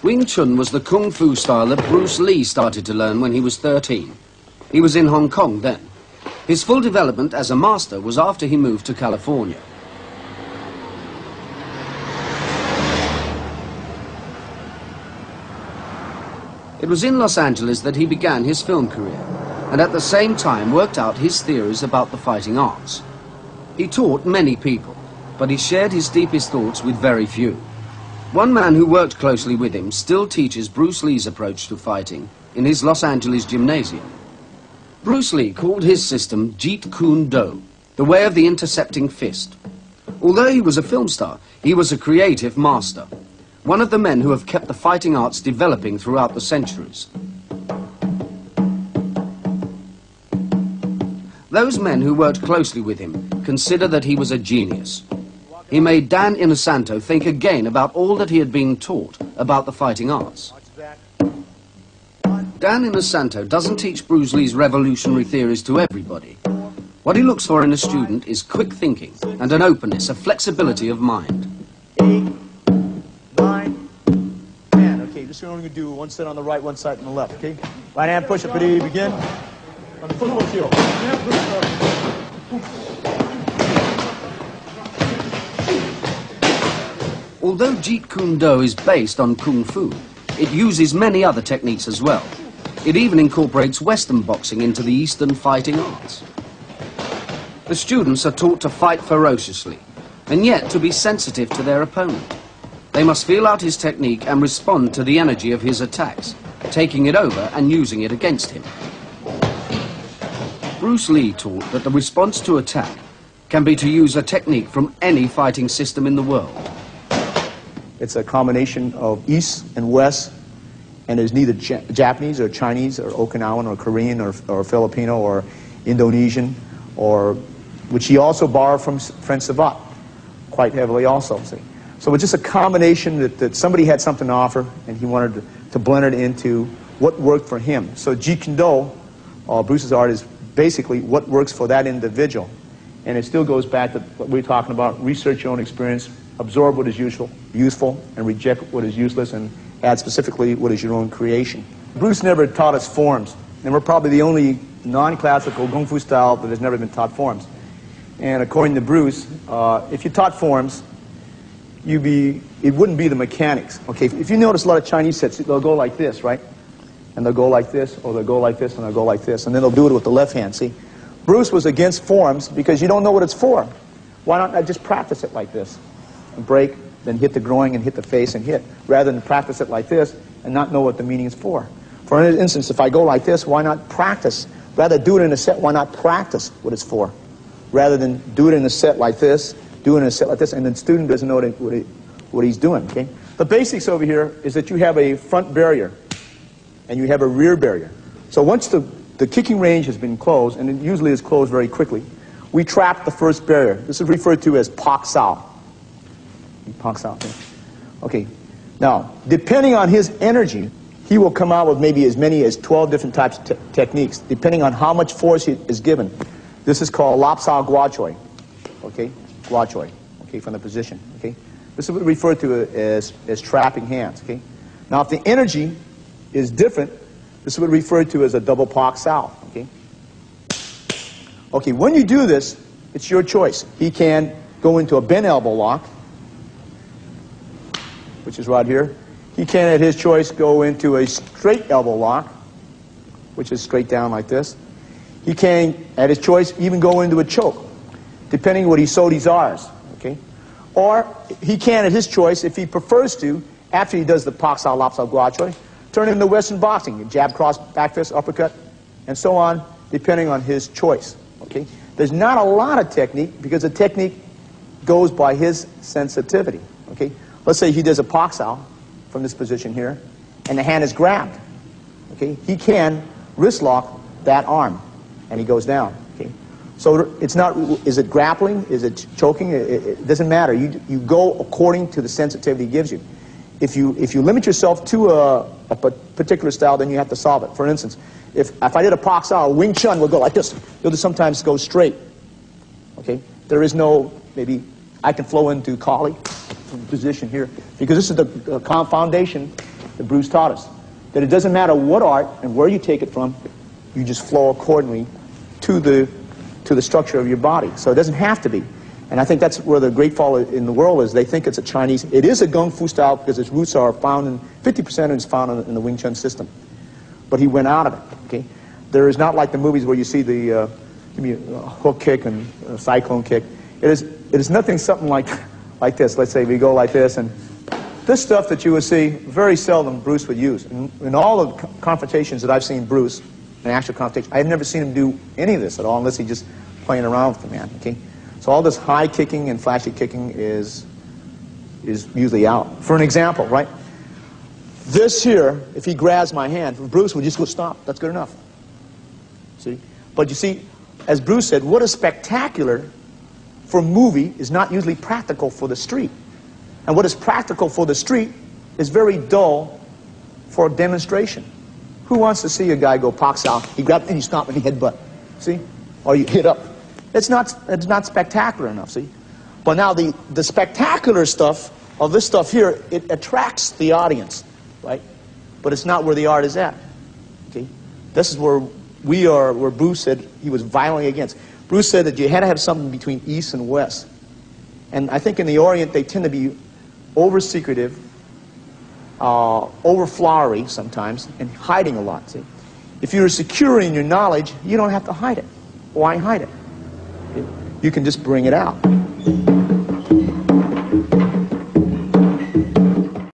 Wing Chun was the Kung-fu style that Bruce Li started to learn when he was 13. He was in Hong Kong then. His full development as a master was after he moved to California. It was in Los Angeles that he began his film career, and at the same time worked out his theories about the fighting arts. He taught many people, but he shared his deepest thoughts with very few. One man who worked closely with him still teaches Bruce Lee's approach to fighting in his Los Angeles gymnasium. Bruce Lee called his system Jeet Kune Do, the way of the intercepting fist. Although he was a film star, he was a creative master, one of the men who have kept the fighting arts developing throughout the centuries. Those men who worked closely with him consider that he was a genius. He made Dэн Inossanto think again about all that he had been taught about the fighting arts. Dэн Inossanto doesn't teach Bruce Lee's revolutionary theories to everybody. What he looks for in a student is quick thinking and an openness, a flexibility of mind. 8, 9, 10. Okay, this is only going to do one set on the right, one side on the left, okay? Right hand push-up, ready, begin. On the football field. Although Jeet Kune Do is based on Kung-fu, it uses many other techniques as well. It even incorporates Western boxing into the Eastern fighting arts. The students are taught to fight ferociously, and yet to be sensitive to their opponent. They must feel out his technique and respond to the energy of his attacks, taking it over and using it against him. Bruce Lee taught that the response to attack can be to use a technique from any fighting system in the world. It's a combination of East and West, and there's neither Japanese or Chinese or Okinawan or Korean or Filipino or Indonesian, or which he also borrowed from French Savate quite heavily also. See? So it's just a combination that somebody had something to offer, and he wanted to blend it into what worked for him. So Jeet Kune Do, Bruce's art, is basically what works for that individual. And it still goes back to what we were talking about: research your own experience, absorb what is useful, and reject what is useless, and add specifically what is your own creation. Bruce never taught us forms, and we're probably the only non-classical Kung Fu style that has never been taught forms. And according to Bruce, if you taught forms, it wouldn't be the mechanics. Okay, if you notice a lot of Chinese sets, they'll go like this, right? And they'll go like this, or they'll go like this, and they'll go like this, and then they'll do it with the left hand, see? Bruce was against forms because you don't know what it's for. Why not just practice it like this? And break, then hit the groin and hit the face and hit, rather than practice it like this and not know what the meaning is for. For instance, if I go like this, why not practice? Rather do it in a set, why not practice what it's for? Rather than do it in a set like this, do it in a set like this, and the student doesn't know what he's doing, okay? The basics over here is that you have a front barrier and you have a rear barrier. So once the kicking range has been closed, and it usually is closed very quickly, we trap the first barrier. This is referred to as Pak Sao. Pak Sao. Okay. Now, depending on his energy, he will come out with maybe as many as 12 different types of techniques, depending on how much force he is given. This is called Lap Sao Gua Choi. Okay? Gua Choi. Okay, from the position. Okay? This is what we refer to as trapping hands. Okay? Now, if the energy is different, this is what we refer to as a double Pak Sao. Okay? Okay, when you do this, it's your choice. He can go into a bent elbow lock, which is right here. He can, at his choice, go into a straight elbow lock, which is straight down like this. He can, at his choice, even go into a choke, depending on what he so desires. Okay? Or he can, at his choice, if he prefers to, after he does the Pak Sao, Lap Sao, Gua Choi, turn it into Western boxing, jab, cross, back fist, uppercut, and so on, depending on his choice. Okay? There's not a lot of technique, because the technique goes by his sensitivity. Okay? Let's say he does a Pak Sao from this position here, and the hand is grabbed. Okay? He can wrist lock that arm, and he goes down. Okay? So it's not, is it grappling? Is it choking? It doesn't matter. You go according to the sensitivity he gives you. If you limit yourself to a particular style, then you have to solve it. For instance, if I did a Pak Sao, Wing Chun will go like this. You'll just sometimes go straight. Okay? There is no, maybe I can flow into Kali position here, because this is the foundation that Bruce taught us. That it doesn't matter what art and where you take it from, you just flow accordingly to the structure of your body. So it doesn't have to be. And I think that's where the great fall in the world is. They think it's a Chinese. It is a Kung-fu style because its roots are found in, 50% is found in the Wing Chun system. But he went out of it, okay? There is not like the movies where you see the give me a hook kick and a cyclone kick. It is nothing something like this. Let's say we go like this, and this stuff that you would see, very seldom Bruce would use. In all the confrontations that I've seen Bruce, an actual confrontation, I've never seen him do any of this at all unless he's just playing around with the man, okay? So all this high kicking and flashy kicking is usually out. For an example, right? This here, if he grabs my hand, Bruce would just go, stop, that's good enough. See? But you see, as Bruce said, what is spectacular for a movie is not usually practical for the street. And what is practical for the street is very dull for a demonstration. Who wants to see a guy go pox out, he grabs and you stomp and he headbutt, see? Or you hit up. It's not spectacular enough, see? But now the spectacular stuff of this stuff here, it attracts the audience, right? But it's not where the art is at, okay? This is where we are, where Bruce said he was violently against. Bruce said that you had to have something between East and West. And I think in the Orient they tend to be over-secretive, over-flowery sometimes, and hiding a lot, see? If you're secure in your knowledge, you don't have to hide it. Why hide it? You can just bring it out.